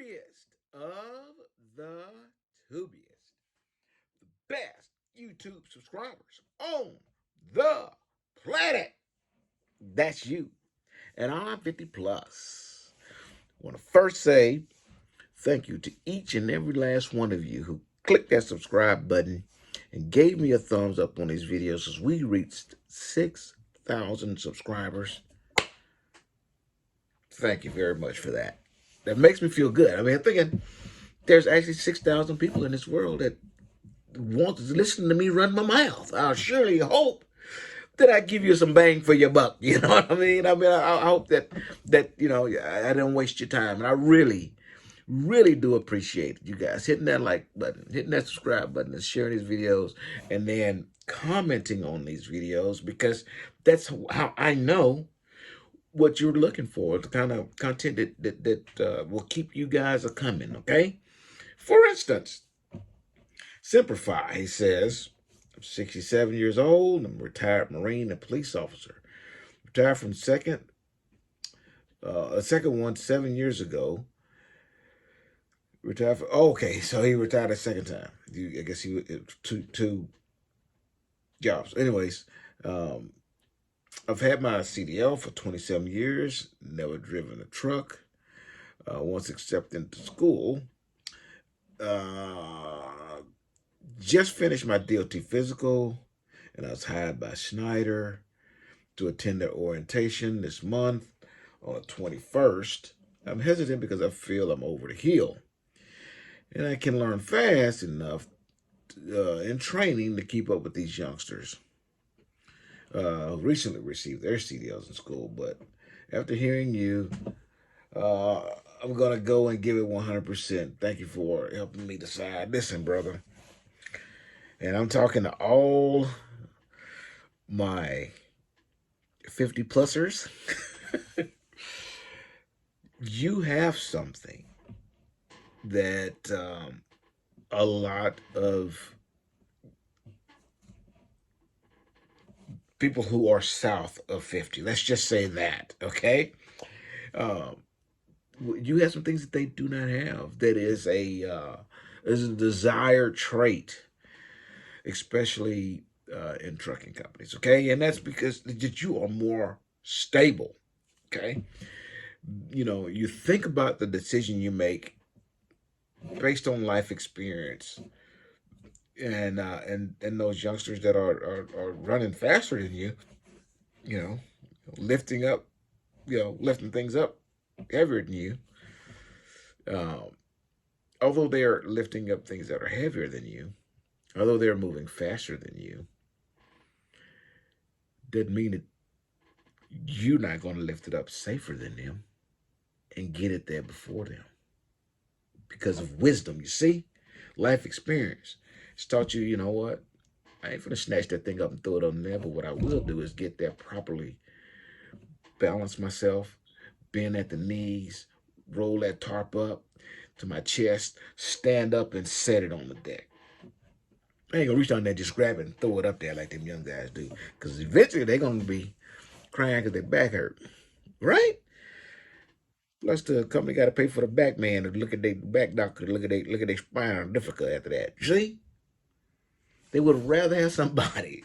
tubiest of the tubiest, the best YouTube subscribers on the planet. That's you. And I'm 50 plus. I want to first say thank you to each and every last one of you who clicked that subscribe button and gave me a thumbs up on these videos as we reached 6,000 subscribers. Thank you very much for that. That makes me feel good. I mean, I'm thinking there's actually 6,000 people in this world that want to listen to me run my mouth. I surely hope that I give you some bang for your buck. You know what I mean? I hope that I didn't waste your time, and I really do appreciate you guys hitting that like button, hitting that subscribe button, and sharing these videos, and then commenting on these videos, because that's how I know what you're looking for, the kind of content that will keep you guys a coming. Okay, for instance, Simplify, he says, I'm 67 years old. I'm a retired Marine and police officer. Retired from a second one 7 years ago. Retired for, okay, so he retired a second time. I guess he two jobs. Anyways, I've had my CDL for 27 years. Never driven a truck. Once accepted into school. Just finished my DOT physical, and I was hired by Schneider to attend their orientation this month on the 21st. I'm hesitant because I feel I'm over the hill, and I can learn fast enough in training to keep up with these youngsters who recently received their CDLs in school. But after hearing you, I'm going to go and give it 100%. Thank you for helping me decide. Listen, brother, and I'm talking to all my 50 plusers. You have something that a lot of people who are south of 50, let's just say that, okay? You have some things that they do not have. That is a desired trait, especially in trucking companies, okay? And that's because that you are more stable, okay? You think about the decision you make based on life experience, and those youngsters that are running faster than you know, lifting up, lifting things up heavier than you. Um, Although they are lifting up things that are heavier than you, although they're moving faster than you, doesn't mean that you're not going to lift it up safer than them and get it there before them because of wisdom. You see, life experience. It's taught you, you know what? I ain't gonna snatch that thing up and throw it on there, but what I will do is get there properly, balance myself, bend at the knees, roll that tarp up to my chest, stand up and set it on the deck. I ain't gonna reach down there, just grab it and throw it up there like them young guys do, because eventually they're gonna be crying because their back hurt, right? Plus, the company got to pay for the back man to look at their back doctor, look at their spine difficult after that. You see, they would rather have somebody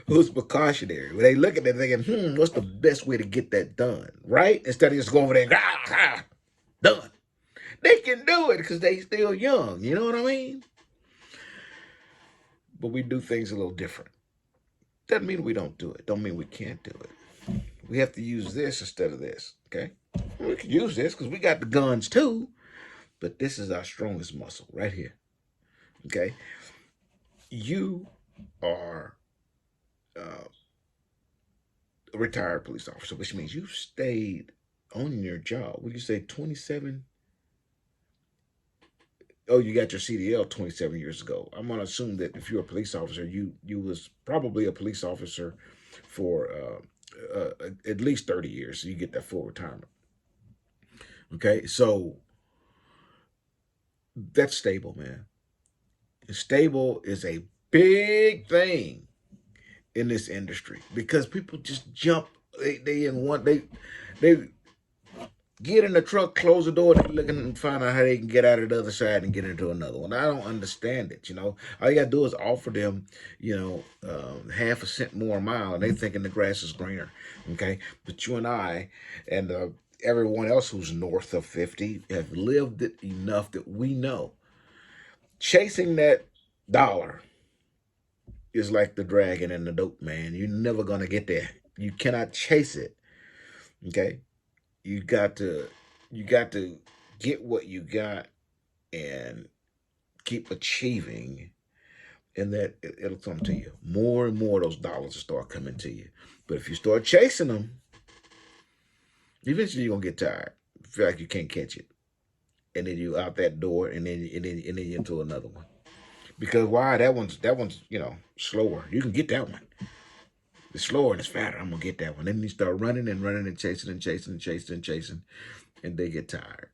who's precautionary. When they look at it thinking, what's the best way to get that done, right? Instead of just going over there and done. They can do it because they still young. You know what I mean? But we do things a little different. Doesn't mean we don't do it. Don't mean we can't do it. We have to use this instead of this, okay? We can use this because we got the guns too, but this is our strongest muscle right here, okay? You are a retired police officer, which means you stayed on your job. Would you say 27? Oh, you got your CDL 27 years ago. I'm gonna assume that if you're a police officer, you was probably a police officer for at least 30 years, so you get that full retirement. Okay, so that's stable, man. Stable is a big thing in this industry because people just jump. They in one they get in the truck, close the door, and looking and find out how they can get out of the other side and get into another one. I don't understand it. All you gotta do is offer them, half a cent more a mile, and they thinking the grass is greener. Okay, but you and I, and everyone else who's north of 50 have lived it enough that we know chasing that dollar is like the dragon and the dope, man. You're never gonna get there. You cannot chase it. Okay, you got to get what you got and keep achieving, and that it'll come to you. More and more of those dollars will start coming to you. But if you start chasing them, eventually you're gonna get tired. Feel like you can't catch it, and then you out that door, and then you're into another one. Because why? That one's slower. You can get that one. It's slower and it's fatter. I'm gonna get that one. Then you start running and running and chasing and chasing and chasing and chasing, and they get tired.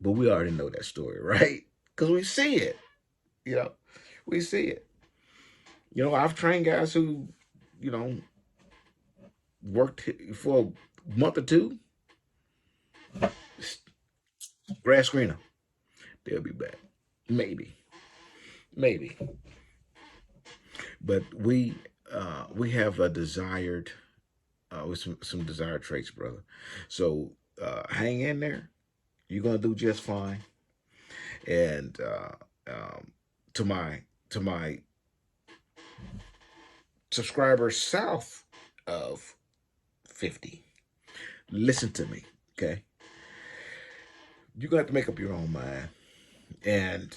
But we already know that story, right? Because we see it. You know, we see it. I've trained guys who, you know, worked for a month or two, grass screener. They'll be back. Maybe, maybe. But we have a desired with some desired traits, brother. So hang in there. You're gonna do just fine. And to my subscribers south of 50, listen to me, okay? You're gonna have to make up your own mind, and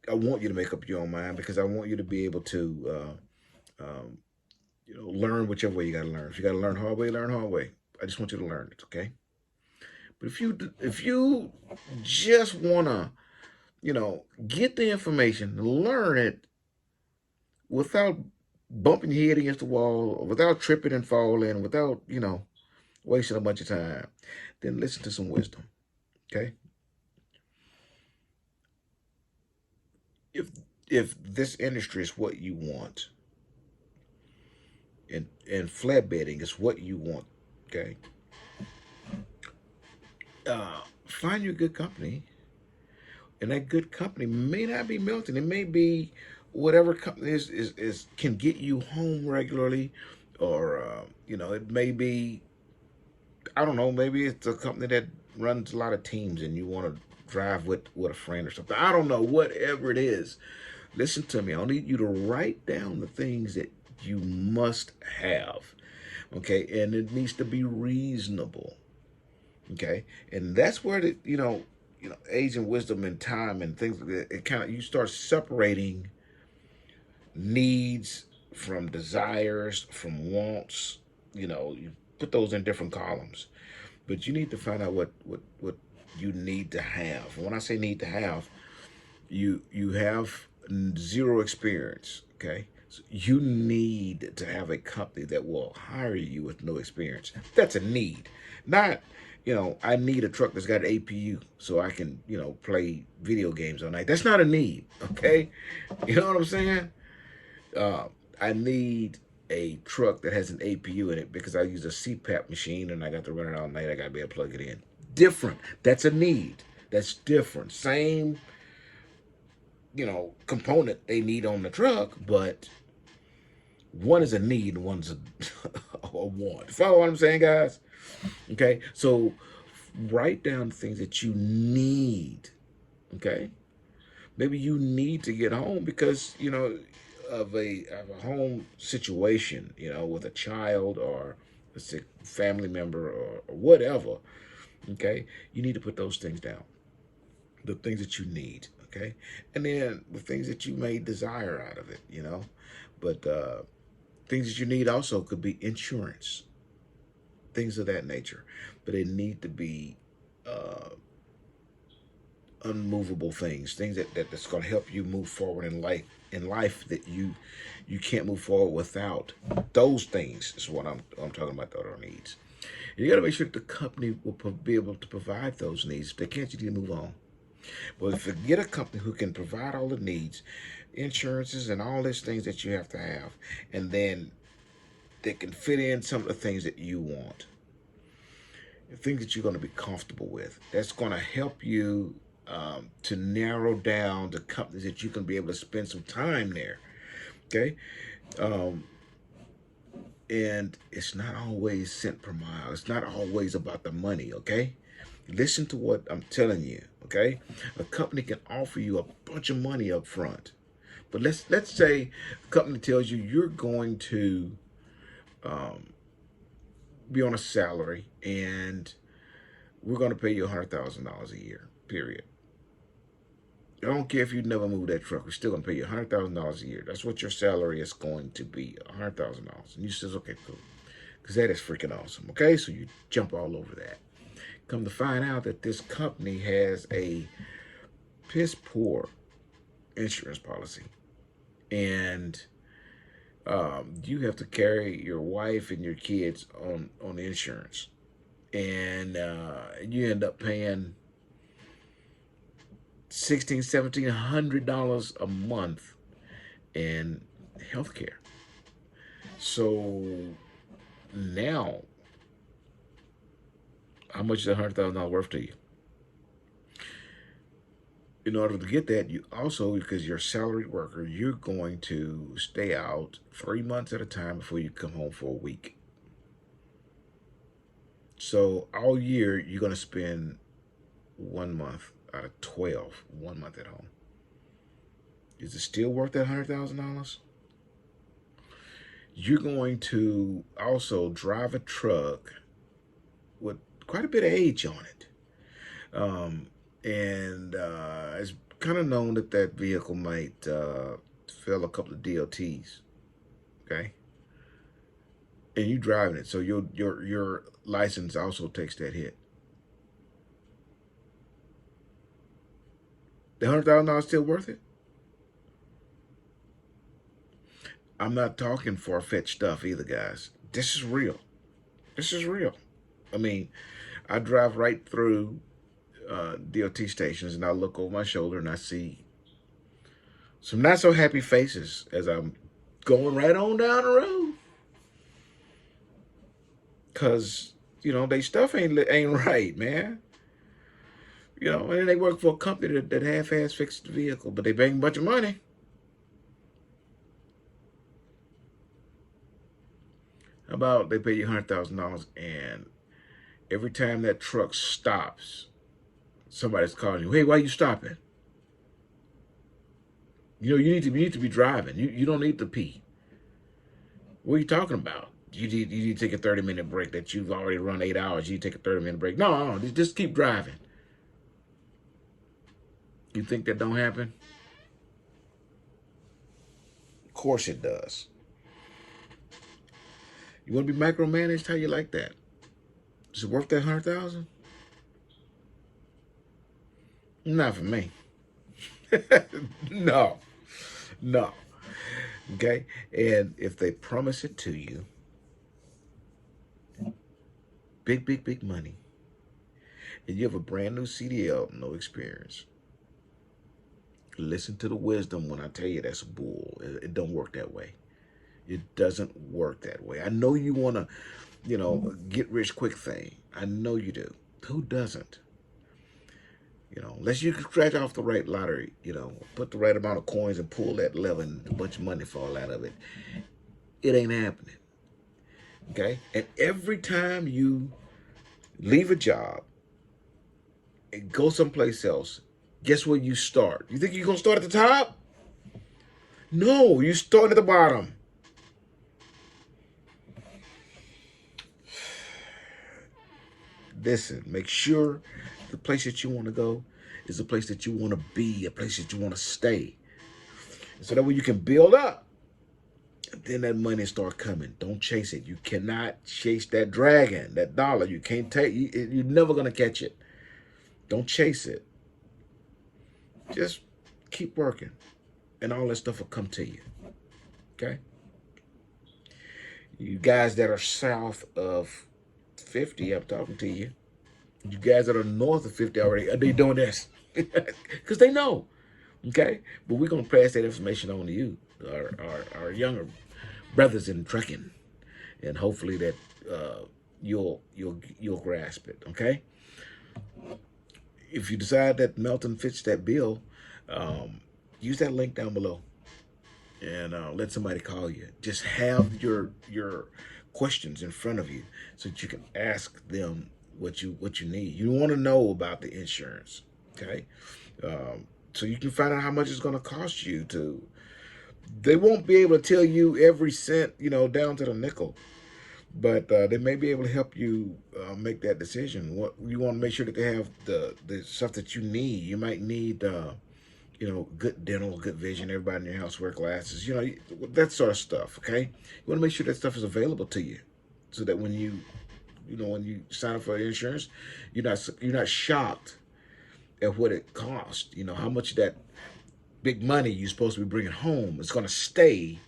I want you to make up your own mind because I want you to be able to learn whichever way you got to learn. If you got to learn hard way, learn hard way. I just want you to learn it, okay? But if you just wanna get the information, learn it without bumping your head against the wall, or without tripping and falling, without wasting a bunch of time, then listen to some wisdom, okay? If this industry is what you want, and flatbedding is what you want, okay, find you a good company, and that good company may not be Melton. It may be whatever company is can get you home regularly, or it may be, I don't know, maybe it's a company that runs a lot of teams and you want to drive with a friend or something. I don't know, whatever it is. Listen to me. I need you to write down the things that you must have. Okay, and it needs to be reasonable. Okay, and that's where age and wisdom and time and things like that, it kind of, you start separating needs from desires, from wants. You put those in different columns, but you need to find out what you need to have. When I say need to have, you have zero experience. Okay, so you need to have a company that will hire you with no experience. That's a need. Not I need a truck that's got an APU so I can play video games all night. That's not a need. Okay, you know what I'm saying? uh, I need a truck that has an APU in it because I use a CPAP machine and I got to run it all night. I got to be able to plug it in. Different. That's a need. That's different. Same, component they need on the truck, but one is a need and one's a want. Follow what I'm saying, guys? Okay, so write down things that you need. Okay, maybe you need to get home because of a home situation, with a child or a sick family member, or whatever. Okay, you need to put those things down, the things that you need. Okay, and then the things that you may desire out of it. But things that you need also could be insurance, things of that nature, but they need to be uh, unmovable things that's going to help you move forward in life that you can't move forward without. Those things is what I'm talking about. The other needs. You got to make sure that the company will be able to provide those needs. If they can't, you need to move on. But if you get a company who can provide all the needs, insurances and all these things that you have to have, and then they can fit in some of the things that you want, things that you're going to be comfortable with. That's going to help you to narrow down the companies that you can be able to spend some time there. Okay. Um, and it's not always cent per mile. It's not always about the money. Okay. Listen to what I'm telling you. Okay. A company can offer you a bunch of money up front. But let's say the company tells you you're going to um, be on a salary and we're going to pay you $100,000 a year, period. I don't care if you never move that truck. We're still going to pay you $100,000 a year. That's what your salary is going to be, $100,000. And you says, okay, cool. Because that is freaking awesome. Okay, so you jump all over that. Come to find out that this company has a piss poor insurance policy. And you have to carry your wife and your kids on the insurance. And you end up paying $1,600-$1,700 a month in healthcare. So now, how much is $100,000 worth to you? In order to get that, you also, because you're a salaried worker, you're going to stay out 3 months at a time before you come home for a week. So all year, you're going to spend 1 month out of 12, 1 month at home. Is it still worth that $100,000? You're going to also drive a truck with quite a bit of age on it. And it's kind of known that that vehicle might fail a couple of DOTs, okay? And you driving it, so your license also takes that hit. The $100,000 still worth it? I'm not talking far-fetched stuff either, guys. This is real. This is real. I mean, I drive right through DOT stations and I look over my shoulder and I see some not so happy faces as I'm going right on down the road. Cause they stuff ain't right, man. And then they work for a company that half-ass fixed the vehicle, but they bring a bunch of money. How about they pay you $100,000 and every time that truck stops, somebody's calling you, hey, why are you stopping? You need to be driving. You don't need to pee. What are you talking about? You need to take a 30-minute break that you've already run 8 hours. You take a 30-minute break. No, just keep driving. You think that don't happen? Of course it does. You want to be micromanaged? How you like that? Is it worth that $100,000? Not for me. No. Okay? And if they promise it to you, big money, and you have a brand new CDL, no experience, listen to the wisdom when I tell you that's bull. It don't work that way. It doesn't work that way. I know you want to, get rich quick thing. I know you do. Who doesn't? Unless you can scratch off the right lottery, put the right amount of coins and pull that lever and a bunch of money fall out of it. It ain't happening. Okay? And every time you leave a job and go someplace else, guess where you start? You think you're going to start at the top? No, you start at the bottom. Listen, make sure the place that you want to go is a place that you want to be, a place that you want to stay. So that way you can build up. And then that money start coming. Don't chase it. You cannot chase that dragon, that dollar. You can't take, you're never going to catch it. Don't chase it. Just keep working. And all that stuff will come to you. Okay? You guys that are south of 50, I'm talking to you. You guys that are north of 50 already, are they doing this? Because they know. Okay? But we're going to pass that information on to you, our younger brothers in trucking. And hopefully that you'll grasp it. Okay. If you decide that Melton fits that bill, use that link down below and let somebody call you. Just have your questions in front of you so that you can ask them what you need. You want to know about the insurance, okay? So you can find out how much it's going to cost you to. They won't be able to tell you every cent, down to the nickel, but they may be able to help you make that decision. What you want to make sure that they have the stuff that you need. You might need good dental, good vision. Everybody in your house wear glasses. That sort of stuff. Okay, you want to make sure that stuff is available to you, so that when when you sign up for insurance, you're not shocked at what it costs. How much that big money you're supposed to be bringing home is going to stay,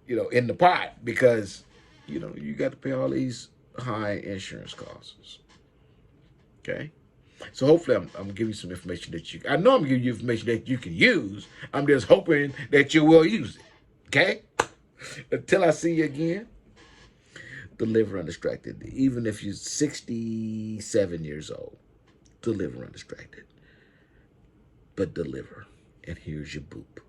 in the pot because, you got to pay all these high insurance costs. Okay. So hopefully I'm giving you some information I know I'm giving you information that you can use. I'm just hoping that you will use it. Okay? Until I see you again, deliver undistracted. Even if you're 67 years old, deliver undistracted. But deliver. And here's your boop.